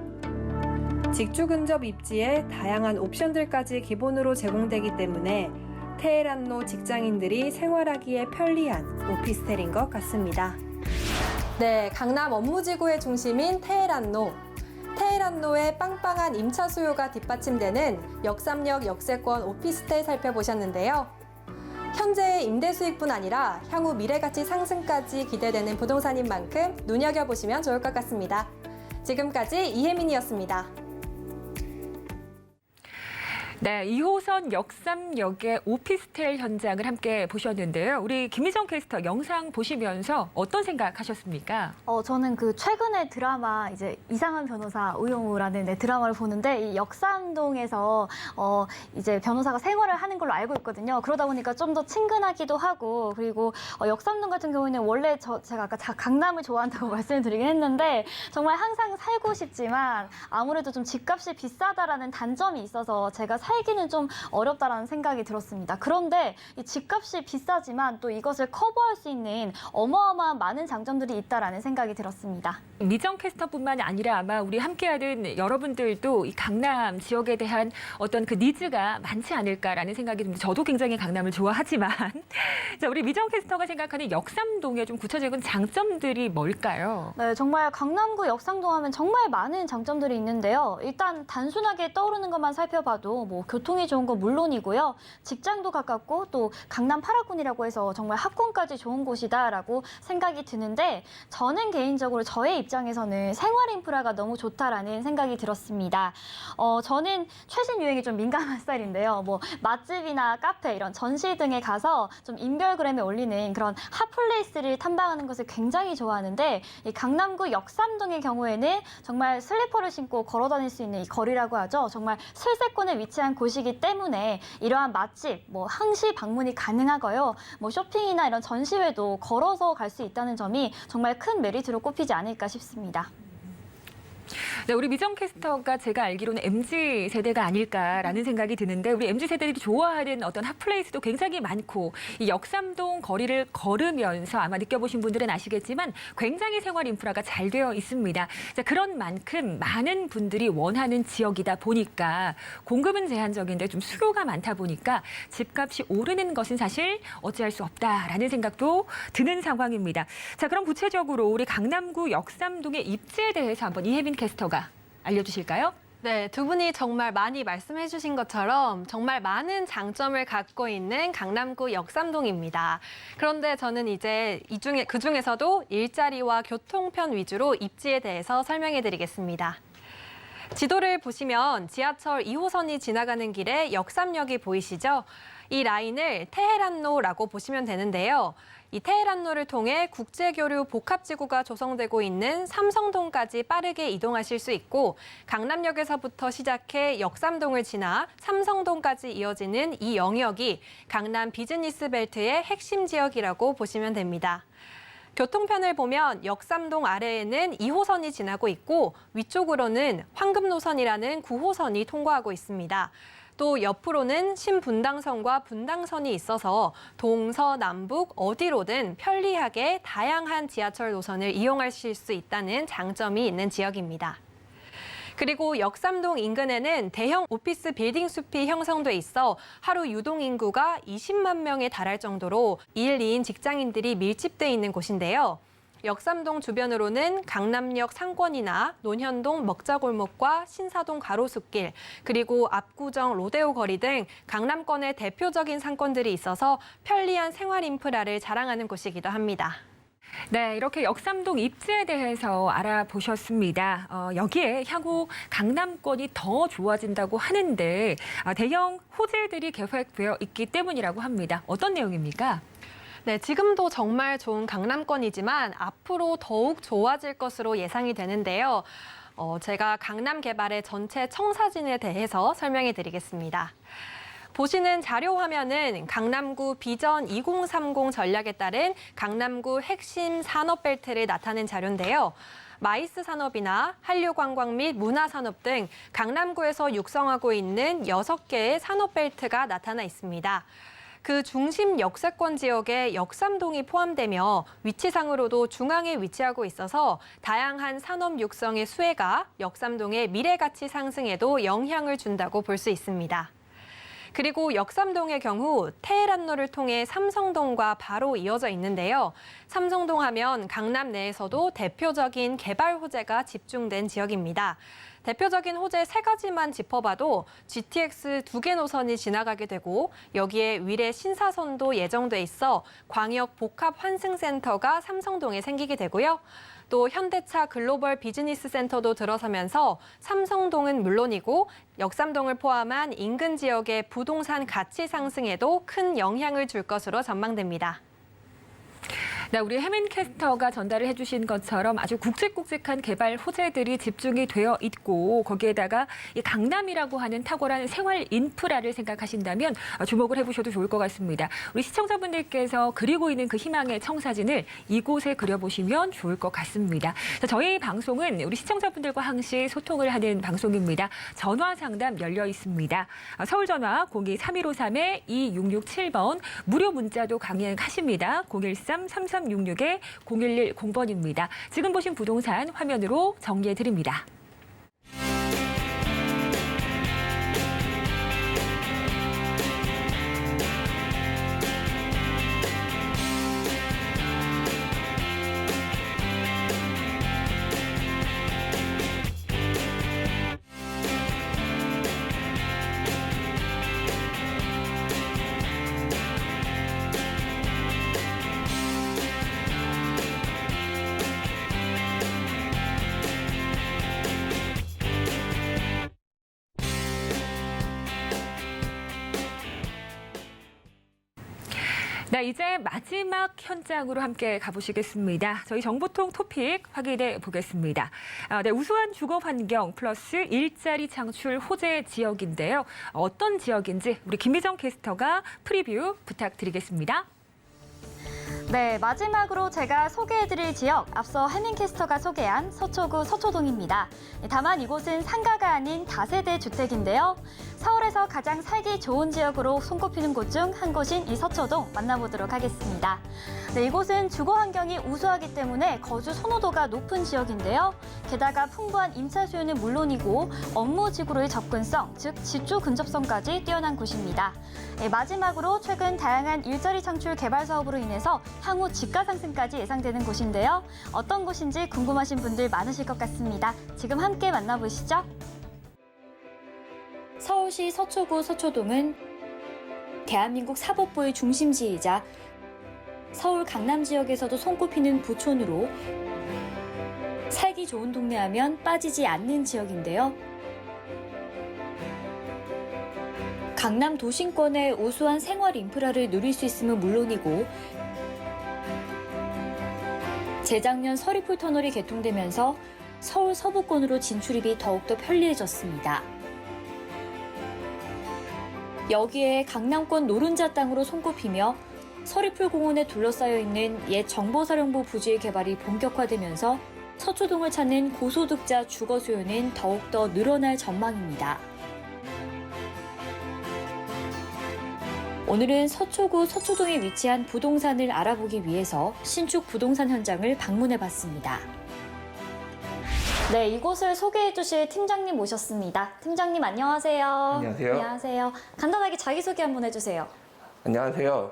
직주 근접 입지에 다양한 옵션들까지 기본으로 제공되기 때문에 테헤란로 직장인들이 생활하기에 편리한 오피스텔인 것 같습니다. 네, 강남 업무지구의 중심인 테헤란로. 테헤란로의 빵빵한 임차 수요가 뒷받침되는 역삼역 역세권 오피스텔 살펴보셨는데요. 현재의 임대 수익뿐 아니라 향후 미래 가치 상승까지 기대되는 부동산인 만큼 눈여겨보시면 좋을 것 같습니다. 지금까지 이혜민이었습니다. 네, 2호선 역삼역의 오피스텔 현장을 함께 보셨는데요. 우리 김희정 캐스터 영상 보시면서 어떤 생각하셨습니까? 저는 그 최근에 드라마 이제 이상한 변호사 우영우라는 드라마를 보는데 이 역삼동에서 이제 변호사가 생활을 하는 걸로 알고 있거든요. 그러다 보니까 좀 더 친근하기도 하고 그리고 역삼동 같은 경우에는 원래 제가 아까 강남을 좋아한다고 말씀을 드리긴 했는데 정말 항상 살고 싶지만 아무래도 좀 집값이 비싸다라는 단점이 있어서 제가 살기는 좀 어렵다라는 생각이 들었습니다. 그런데 이 집값이 비싸지만 또 이것을 커버할 수 있는 어마어마한 많은 장점들이 있다라는 생각이 들었습니다. 미정 캐스터뿐만 아니라 아마 우리 함께하는 여러분들도 이 강남 지역에 대한 어떤 그 니즈가 많지 않을까라는 생각이 듭니다. 저도 굉장히 강남을 좋아하지만 자, 우리 미정 캐스터가 생각하는 역삼동의 좀 구체적인 장점들이 뭘까요? 네, 정말 강남구 역삼동 하면 정말 많은 장점들이 있는데요. 일단 단순하게 떠오르는 것만 살펴봐도 뭐 교통이 좋은 건 물론이고요. 직장도 가깝고 또 강남 8학군이라고 해서 정말 학군까지 좋은 곳이다라고 생각이 드는데 저는 개인적으로 저의 입장에서는 생활 인프라가 너무 좋다라는 생각이 들었습니다. 저는 최신 유행에 좀 민감한 스타일인데요. 뭐 맛집이나 카페 이런 전시 등에 가서 좀 인별그램에 올리는 그런 핫플레이스를 탐방하는 것을 굉장히 좋아하는데 이 강남구 역삼동의 경우에는 정말 슬리퍼를 신고 걸어 다닐 수 있는 이 거리라고 하죠. 정말 슬세권에 위치한 곳이기 때문에 이러한 맛집, 뭐 항시 방문이 가능하고요. 뭐 쇼핑이나 이런 전시회도 걸어서 갈 수 있다는 점이 정말 큰 메리트로 꼽히지 않을까 싶습니다. 네, 우리 미정 캐스터가 제가 알기로는 MZ세대가 아닐까라는 생각이 드는데 우리 MZ세대들이 좋아하는 어떤 핫플레이스도 굉장히 많고 이 역삼동 거리를 걸으면서 아마 느껴보신 분들은 아시겠지만 굉장히 생활 인프라가 잘 되어 있습니다. 자, 그런 만큼 많은 분들이 원하는 지역이다 보니까 공급은 제한적인데 좀 수요가 많다 보니까 집값이 오르는 것은 사실 어찌할 수 없다라는 생각도 드는 상황입니다. 자, 그럼 구체적으로 우리 강남구 역삼동의 입지에 대해서 한번 이혜빈 캐스터가 알려주실까요? 네, 두 분이 정말 많이 말씀해 주신 것처럼 정말 많은 장점을 갖고 있는 강남구 역삼동입니다. 그런데 저는 이제 그중에서도 일자리와 교통편 위주로 입지에 대해서 설명해 드리겠습니다. 지도를 보시면 지하철 2호선이 지나가는 길에 역삼역이 보이시죠? 이 라인을 테헤란로라고 보시면 되는데요. 이 테헤란로를 통해 국제교류 복합지구가 조성되고 있는 삼성동까지 빠르게 이동하실 수 있고 강남역에서부터 시작해 역삼동을 지나 삼성동까지 이어지는 이 영역이 강남 비즈니스 벨트의 핵심 지역이라고 보시면 됩니다. 교통편을 보면 역삼동 아래에는 2호선이 지나고 있고 위쪽으로는 황금노선이라는 9호선이 통과하고 있습니다. 또 옆으로는 신분당선과 분당선이 있어서 동서남북 어디로든 편리하게 다양한 지하철 노선을 이용하실 수 있다는 장점이 있는 지역입니다. 그리고 역삼동 인근에는 대형 오피스 빌딩 숲이 형성돼 있어 하루 유동 인구가 20만 명에 달할 정도로 1, 2인 직장인들이 밀집돼 있는 곳인데요. 역삼동 주변으로는 강남역 상권이나 논현동 먹자골목과 신사동 가로수길, 그리고 압구정 로데오 거리 등 강남권의 대표적인 상권들이 있어서 편리한 생활 인프라를 자랑하는 곳이기도 합니다. 네, 이렇게 역삼동 입지에 대해서 알아보셨습니다. 여기에 향후 강남권이 더 좋아진다고 하는데 대형 호재들이 계획되어 있기 때문이라고 합니다. 어떤 내용입니까? 네, 지금도 정말 좋은 강남권이지만 앞으로 더욱 좋아질 것으로 예상이 되는데요. 제가 강남 개발의 전체 청사진에 대해서 설명해 드리겠습니다. 보시는 자료 화면은 강남구 비전 2030 전략에 따른 강남구 핵심 산업벨트를 나타낸 자료인데요. 마이스 산업이나 한류관광 및 문화산업 등 강남구에서 육성하고 있는 6개의 산업벨트가 나타나 있습니다. 그 중심 역세권 지역에 역삼동이 포함되며 위치상으로도 중앙에 위치하고 있어서 다양한 산업 육성의 수혜가 역삼동의 미래 가치 상승에도 영향을 준다고 볼 수 있습니다. 그리고 역삼동의 경우 테헤란로를 통해 삼성동과 바로 이어져 있는데요. 삼성동 하면 강남 내에서도 대표적인 개발 호재가 집중된 지역입니다. 대표적인 호재 3가지만 짚어봐도 GTX 2개 노선이 지나가게 되고 여기에 위례 신사선도 예정돼 있어 광역 복합 환승센터가 삼성동에 생기게 되고요. 또 현대차 글로벌 비즈니스 센터도 들어서면서 삼성동은 물론이고 역삼동을 포함한 인근 지역의 부동산 가치 상승에도 큰 영향을 줄 것으로 전망됩니다. 네, 우리 혜민 캐스터가 전달을 해주신 것처럼 아주 굵직굵직한 개발 호재들이 집중이 되어 있고 거기에다가 이 강남이라고 하는 탁월한 생활 인프라를 생각하신다면 주목을 해보셔도 좋을 것 같습니다. 우리 시청자분들께서 그리고 있는 그 희망의 청사진을 이곳에 그려보시면 좋을 것 같습니다. 자, 저희 방송은 우리 시청자분들과 항시 소통을 하는 방송입니다. 전화 상담 열려 있습니다. 서울 전화 02-3153-2667번 무료 문자도 강행하십니다. 013-3366-0110번입니다. 지금 보신 부동산 화면으로 정리해드립니다. 네, 이제 마지막 현장으로 함께 가보시겠습니다. 저희 정보통 토픽 확인해 보겠습니다. 네, 우수한 주거 환경 플러스 일자리 창출 호재 지역인데요. 어떤 지역인지 우리 김미정 캐스터가 프리뷰 부탁드리겠습니다. 네, 마지막으로 제가 소개해드릴 지역, 앞서 혜민 캐스터가 소개한 서초구 서초동입니다. 다만 이곳은 상가가 아닌 다세대 주택인데요. 서울에서 가장 살기 좋은 지역으로 손꼽히는 곳 중 한 곳인 이 서초동 만나보도록 하겠습니다. 네, 이곳은 주거 환경이 우수하기 때문에 거주 선호도가 높은 지역인데요. 게다가 풍부한 임차 수요는 물론이고 업무지구로의 접근성, 즉 집주 근접성까지 뛰어난 곳입니다. 네, 마지막으로 최근 다양한 일자리 창출 개발 사업으로 인해서 향후 집가 상승까지 예상되는 곳인데요. 어떤 곳인지 궁금하신 분들 많으실 것 같습니다. 지금 함께 만나보시죠. 서울시 서초구 서초동은 대한민국 사법부의 중심지이자 서울 강남 지역에서도 손꼽히는 부촌으로 살기 좋은 동네 하면 빠지지 않는 지역인데요. 강남 도심권의 우수한 생활 인프라를 누릴 수 있음은 물론이고 재작년 서리풀 터널이 개통되면서 서울 서부권으로 진출입이 더욱더 편리해졌습니다. 여기에 강남권 노른자 땅으로 손꼽히며 서리풀 공원에 둘러싸여 있는 옛 정보사령부 부지의 개발이 본격화되면서 서초동을 찾는 고소득자 주거 수요는 더욱더 늘어날 전망입니다. 오늘은 서초구 서초동에 위치한 부동산을 알아보기 위해서 신축 부동산 현장을 방문해봤습니다. 네, 이곳을 소개해 주실 팀장님 모셨습니다. 팀장님 안녕하세요. 안녕하세요. 안녕하세요. 간단하게 자기소개 한번 해주세요. 안녕하세요.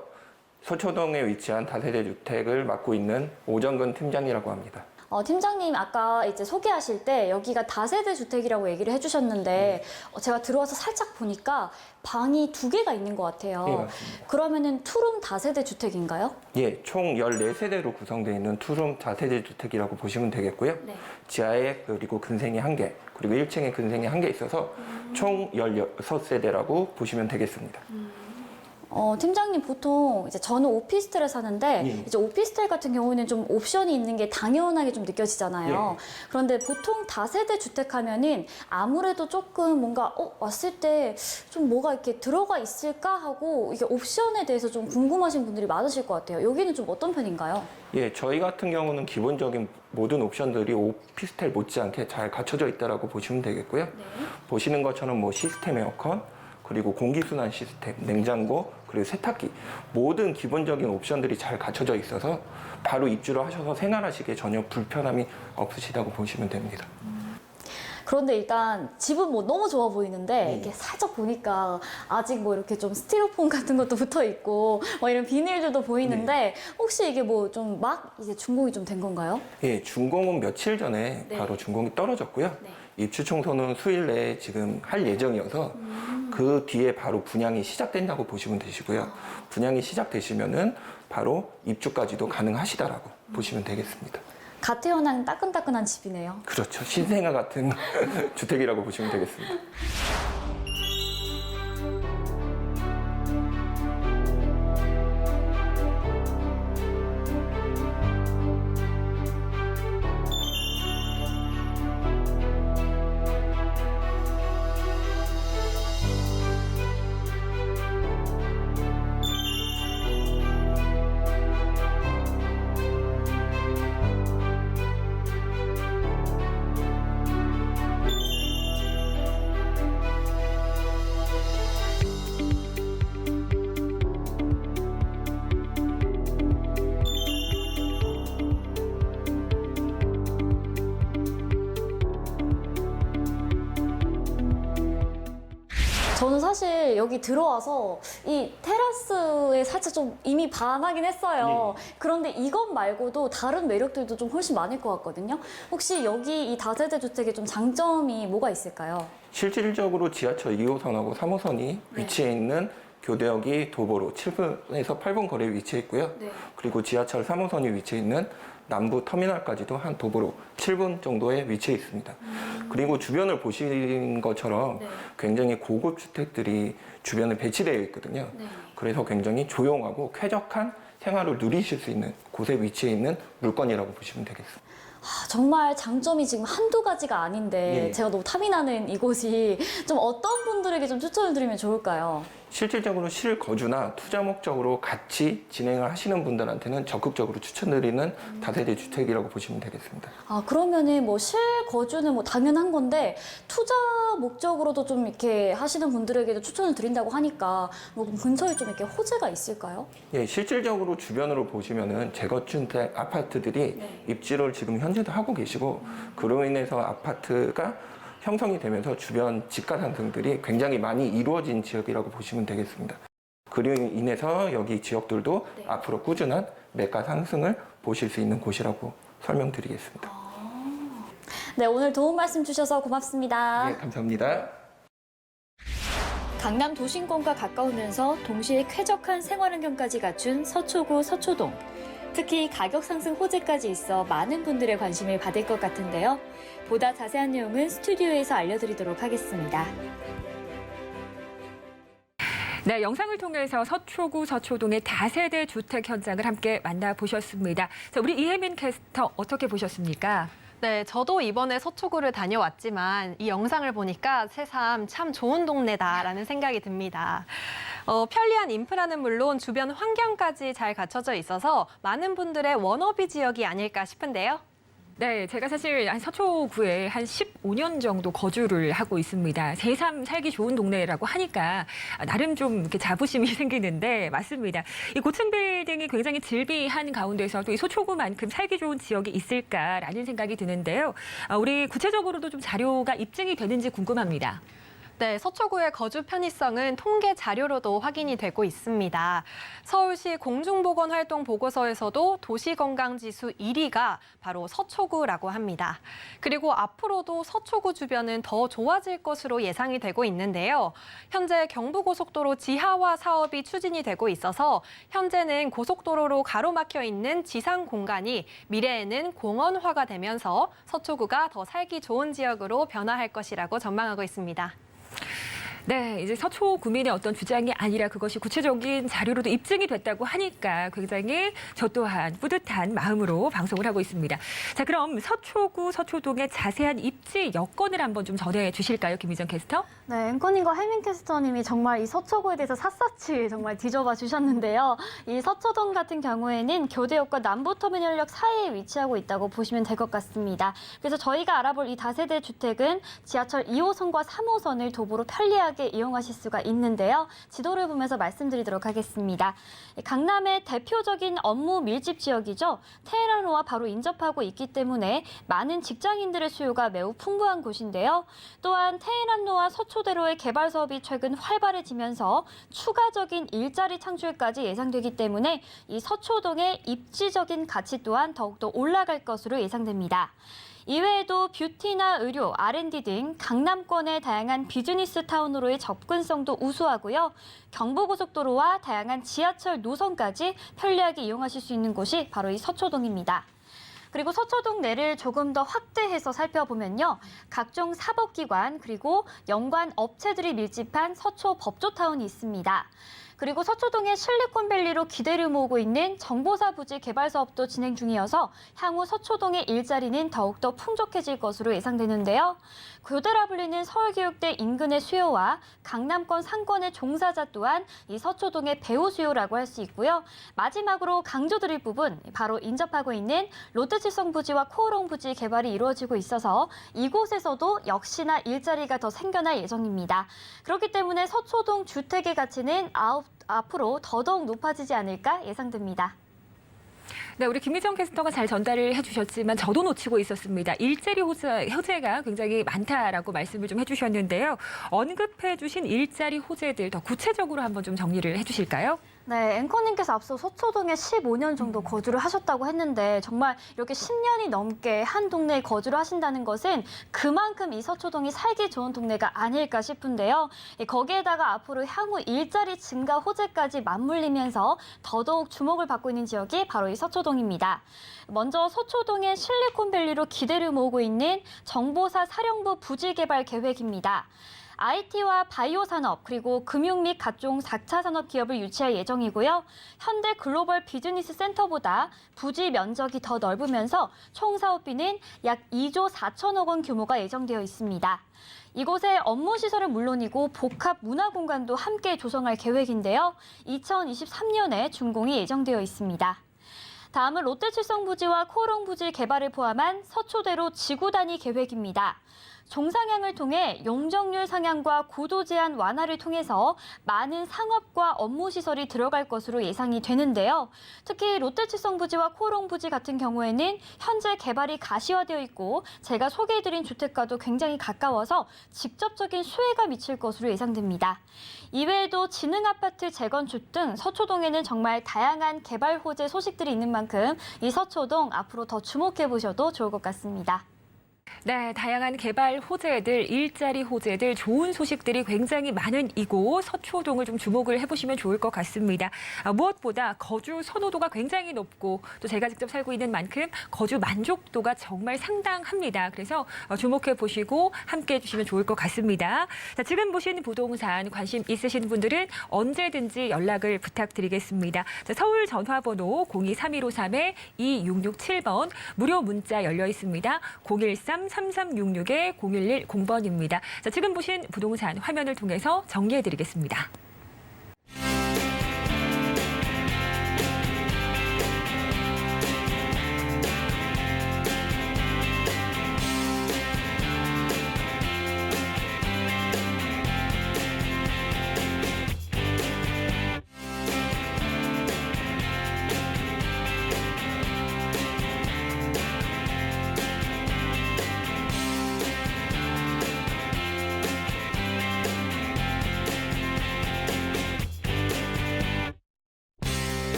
서초동에 위치한 다세대 주택을 맡고 있는 오정근 팀장이라고 합니다. 팀장님 아까 이제 소개하실 때 여기가 다세대 주택이라고 얘기를 해주셨는데 제가 들어와서 살짝 보니까 방이 2개가 있는 것 같아요. 네, 맞습니다. 그러면은 투룸 다세대 주택인가요? 예, 총 14세대로 구성되어 있는 투룸 다세대 주택이라고 보시면 되겠고요. 네. 지하에 그리고 근생이 1개, 그리고 1층에 근생이 1개 있어서 총 16세대라고 보시면 되겠습니다. 팀장님 보통 이제 저는 오피스텔에 사는데 예. 이제 오피스텔 같은 경우는 좀 옵션이 있는 게 당연하게 좀 느껴지잖아요. 예. 그런데 보통 다세대 주택 하면은 아무래도 조금 뭔가 왔을 때 좀 뭐가 이렇게 들어가 있을까 하고 이게 옵션에 대해서 좀 궁금하신 분들이 많으실 것 같아요. 여기는 좀 어떤 편인가요? 예, 저희 같은 경우는 기본적인 모든 옵션들이 오피스텔 못지않게 잘 갖춰져 있다고 보시면 되겠고요. 네. 보시는 것처럼 뭐 시스템 에어컨, 그리고 공기순환 시스템, 냉장고, 그리고 세탁기 모든 기본적인 옵션들이 잘 갖춰져 있어서 바로 입주를 하셔서 생활하시기에 전혀 불편함이 없으시다고 보시면 됩니다. 그런데 일단 집은 뭐 너무 좋아 보이는데 네. 이렇게 살짝 보니까 아직 뭐 이렇게 좀 스티로폼 같은 것도 붙어 있고 뭐 이런 비닐들도 보이는데 혹시 이게 뭐 좀 막 이제 준공이 좀 된 건가요? 예, 준공은 며칠 전에 네. 바로 준공이 떨어졌고요. 네. 입주 청소는 수일 내에 지금 할 예정이어서 그 뒤에 바로 분양이 시작된다고 보시면 되시고요. 분양이 시작되시면은 바로 입주까지도 가능하시다라고 보시면 되겠습니다. 갓 태어난 따끈따끈한 집이네요. 그렇죠. 신생아 같은 주택이라고 보시면 되겠습니다. 저는 사실 여기 들어와서 이 테라스에 살짝 좀 이미 반하긴 했어요. 그런데 이것 말고도 다른 매력들도 좀 훨씬 많을 것 같거든요. 혹시 여기 이 다세대 주택의 좀 장점이 뭐가 있을까요? 실질적으로 지하철 2호선하고 3호선이 위치해 있는 교대역이 도보로 7분에서 8분 거리에 위치해 있고요. 그리고 지하철 3호선이 위치해 있는 남부 터미널까지도 한 도보로 7분 정도에 위치해 있습니다. 그리고 주변을 보신 것처럼 굉장히 고급 주택들이 주변에 배치되어 있거든요. 그래서 굉장히 조용하고 쾌적한 생활을 누리실 수 있는 곳에 위치해 있는 물건이라고 보시면 되겠습니다. 정말 장점이 지금 한두 가지가 아닌데 예. 제가 너무 탐이 나는 이곳이 좀 어떤 분들에게 좀 추천을 드리면 좋을까요? 실질적으로 실거주나 투자 목적으로 같이 진행을 하시는 분들한테는 적극적으로 추천드리는 다세대 주택이라고 보시면 되겠습니다. 그러면은 뭐 실거주는 뭐 당연한 건데 투자 목적으로도 좀 이렇게 하시는 분들에게도 추천을 드린다고 하니까 뭐 근처에 좀 이렇게 호재가 있을까요? 예, 실질적으로 주변으로 보시면은 재건축 아파트들이 입지를 지금 현재도 하고 계시고 그로 인해서 아파트가 형성이 되면서 주변 집가 상승들이 굉장히 많이 이루어진 지역이라고 보시면 되겠습니다. 그로 인해서 여기 지역들도 앞으로 꾸준한 매가 상승을 보실 수 있는 곳이라고 설명드리겠습니다. 네, 오늘 도움 말씀 주셔서 고맙습니다. 네, 감사합니다. 강남 도심권과 가까우면서 동시에 쾌적한 생활 환경까지 갖춘 서초구 서초동. 특히 가격 상승 호재까지 있어 많은 분들의 관심을 받을 것 같은데요. 보다 자세한 내용은 스튜디오에서 알려드리도록 하겠습니다. 네, 영상을 통해서 서초구 서초동의 다세대 주택 현장을 함께 만나보셨습니다. 자, 우리 이혜민 캐스터 어떻게 보셨습니까? 네, 저도 이번에 서초구를 다녀왔지만 이 영상을 보니까 새삼 참 좋은 동네다라는 생각이 듭니다. 편리한 인프라는 물론 주변 환경까지 잘 갖춰져 있어서 많은 분들의 워너비 지역이 아닐까 싶은데요. 네, 제가 사실 서초구에 한 15년 정도 거주를 하고 있습니다. 새삼 살기 좋은 동네라고 하니까 나름 좀 이렇게 자부심이 생기는데 맞습니다. 이 고층 빌딩이 굉장히 즐비한 가운데서도 이 서초구만큼 살기 좋은 지역이 있을까라는 생각이 드는데요. 우리 구체적으로도 좀 자료가 입증이 되는지 궁금합니다. 네, 서초구의 거주 편의성은 통계 자료로도 확인이 되고 있습니다. 서울시 공중보건활동 보고서에서도 도시건강지수 1위가 바로 서초구라고 합니다. 그리고 앞으로도 서초구 주변은 더 좋아질 것으로 예상이 되고 있는데요. 현재 경부고속도로 지하화 사업이 추진이 되고 있어서 현재는 고속도로로 가로막혀 있는 지상 공간이 미래에는 공원화가 되면서 서초구가 더 살기 좋은 지역으로 변화할 것이라고 전망하고 있습니다. 네, 이제 서초구민의 어떤 주장이 아니라 그것이 구체적인 자료로도 입증이 됐다고 하니까 굉장히 저 또한 뿌듯한 마음으로 방송을 하고 있습니다. 자, 그럼 서초구 서초동의 자세한 입지 여건을 한번 좀 전해 주실까요, 김희정 캐스터? 네, 앵커님과 혜민 캐스터님이 정말 이 서초구에 대해서 샅샅이 정말 뒤져봐 주셨는데요. 이 서초동 같은 경우에는 교대역과 남부터미널역 사이에 위치하고 있다고 보시면 될 것 같습니다. 그래서 저희가 알아볼 이 다세대 주택은 지하철 2호선과 3호선을 도보로 편리하게 편리하게 이용하실 수가 있는데요. 지도를 보면서 말씀드리도록 하겠습니다. 강남의 대표적인 업무 밀집 지역이죠. 테헤란로와 바로 인접하고 있기 때문에 많은 직장인들의 수요가 매우 풍부한 곳인데요. 또한 테헤란로와 서초대로의 개발 사업이 최근 활발해지면서 추가적인 일자리 창출까지 예상되기 때문에 이 서초동의 입지적인 가치 또한 더욱더 올라갈 것으로 예상됩니다. 이외에도 뷰티나 의료, R&D 등 강남권의 다양한 비즈니스 타운으로의 접근성도 우수하고요. 경부고속도로와 다양한 지하철 노선까지 편리하게 이용하실 수 있는 곳이 바로 이 서초동입니다. 그리고 서초동 내를 조금 더 확대해서 살펴보면요. 각종 사법기관 그리고 연관 업체들이 밀집한 서초 법조타운이 있습니다. 그리고 서초동의 실리콘밸리로 기대를 모으고 있는 정보사 부지 개발 사업도 진행 중이어서 향후 서초동의 일자리는 더욱더 풍족해질 것으로 예상되는데요. 교대라 불리는 서울교육대 인근의 수요와 강남권 상권의 종사자 또한 이 서초동의 배후 수요라고 할 수 있고요. 마지막으로 강조드릴 부분, 바로 인접하고 있는 롯데칠성 부지와 코오롱 부지 개발이 이루어지고 있어서 이곳에서도 역시나 일자리가 더 생겨날 예정입니다. 그렇기 때문에 서초동 주택의 가치는 앞으로 더더욱 높아지지 않을까 예상됩니다. 네, 우리 김미정 캐스터가 잘 전달을 해주셨지만 저도 놓치고 있었습니다. 일자리 호재가 굉장히 많다라고 말씀을 좀 해주셨는데요. 언급해 주신 일자리 호재들 더 구체적으로 한번 좀 정리를 해주실까요? 네, 앵커님께서 앞서 서초동에 15년 정도 거주를 하셨다고 했는데 정말 이렇게 10년이 넘게 한 동네에 거주를 하신다는 것은 그만큼 이 서초동이 살기 좋은 동네가 아닐까 싶은데요. 거기에다가 앞으로 향후 일자리 증가 호재까지 맞물리면서 더더욱 주목을 받고 있는 지역이 바로 이 서초동입니다. 먼저 서초동의 실리콘밸리로 기대를 모으고 있는 정보사 사령부 부지 개발 계획입니다. IT와 바이오 산업 그리고 금융 및 각종 4차 산업 기업을 유치할 예정이고요. 현대 글로벌 비즈니스 센터보다 부지 면적이 더 넓으면서 총 사업비는 약 2조 4천억 원 규모가 예정되어 있습니다. 이곳에 업무 시설은 물론이고 복합 문화 공간도 함께 조성할 계획인데요. 2023년에 준공이 예정되어 있습니다. 다음은 롯데칠성 부지와 코오롱 부지 개발을 포함한 서초대로 지구 단위 계획입니다. 종상향을 통해 용적률 상향과 고도 제한 완화를 통해서 많은 상업과 업무 시설이 들어갈 것으로 예상이 되는데요. 특히 롯데칠성 부지와 코오롱 부지 같은 경우에는 현재 개발이 가시화되어 있고 제가 소개해드린 주택과도 굉장히 가까워서 직접적인 수혜가 미칠 것으로 예상됩니다. 이외에도 지능아파트 재건축 등 서초동에는 정말 다양한 개발 호재 소식들이 있는 만큼 이 서초동 앞으로 더 주목해보셔도 좋을 것 같습니다. 네, 다양한 개발 호재들, 일자리 호재들, 좋은 소식들이 굉장히 많은 이곳 서초동을 좀 주목을 해보시면 좋을 것 같습니다. 무엇보다 거주 선호도가 굉장히 높고 또 제가 직접 살고 있는 만큼 거주 만족도가 정말 상당합니다. 그래서 주목해 보시고 함께 해주시면 좋을 것 같습니다. 자, 지금 보신 부동산 관심 있으신 분들은 언제든지 연락을 부탁드리겠습니다. 자, 서울 전화번호 023153-2667번 무료 문자 열려 있습니다. 013-3366-0110번입니다. 자, 지금 보신 부동산 화면을 통해서 정리해드리겠습니다.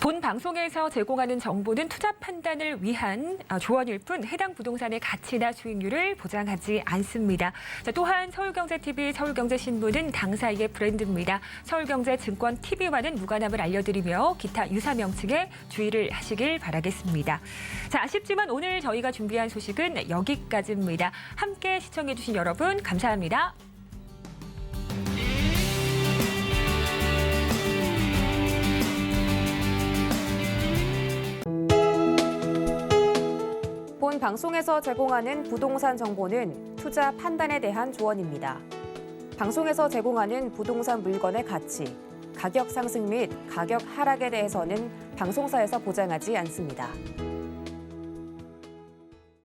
본 방송에서 제공하는 정보는 투자 판단을 위한 조언일 뿐 해당 부동산의 가치나 수익률을 보장하지 않습니다. 자, 또한 서울경제TV, 서울경제신문은 당사의 브랜드입니다. 서울경제증권TV와는 무관함을 알려드리며 기타 유사 명칭에 주의를 하시길 바라겠습니다. 자, 아쉽지만 오늘 저희가 준비한 소식은 여기까지입니다. 함께 시청해주신 여러분 감사합니다. 본 방송에서 제공하는 부동산 정보는 투자 판단에 대한 조언입니다. 방송에서 제공하는 부동산 물건의 가치, 가격 상승 및 가격 하락에 대해서는 방송사에서 보장하지 않습니다.